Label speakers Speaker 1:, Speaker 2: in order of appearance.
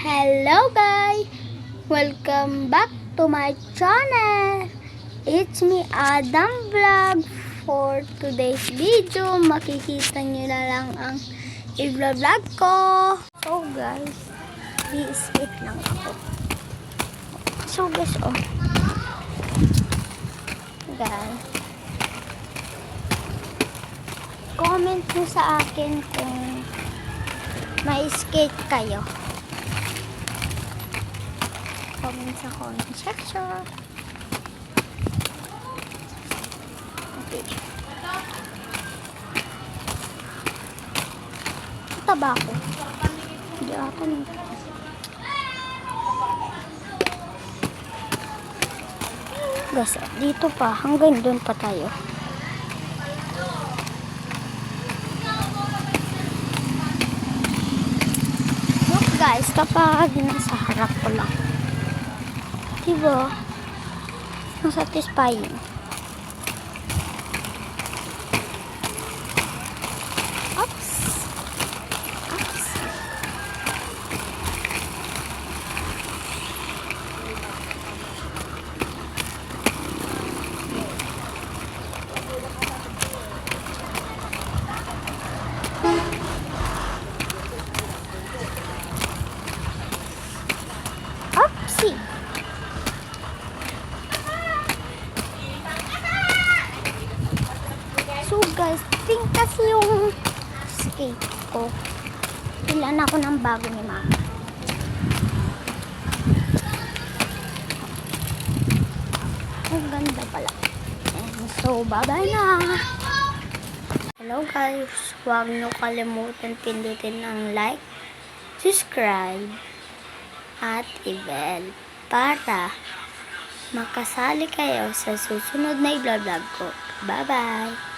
Speaker 1: Hello guys! Welcome back to my channel! It's me Adam Vlog. For today's video, makikita nyo na lang ang i-vlog ko. So guys, i-skip lang ako. So guys, guys, comment nyo sa akin kung may skate kayo. Comment sa comment section. Okay. Taba ako. Hindi ako. Guys, dito pa. Hanggang doon pa tayo. Look guys, kapag nasa harap ko lang. Diba? Ang satisfying. Oops. Oops. Oopsie. So guys, pink kasi yung skate ko. Ilan ako ng bago ni mama. Ang ganda pala. And so, bye-bye na. Hello guys. Huwag nyo kalimutan pindutin ang like, subscribe, at i-bell para makasali kayo sa susunod na i-vlog ko. Bye-bye!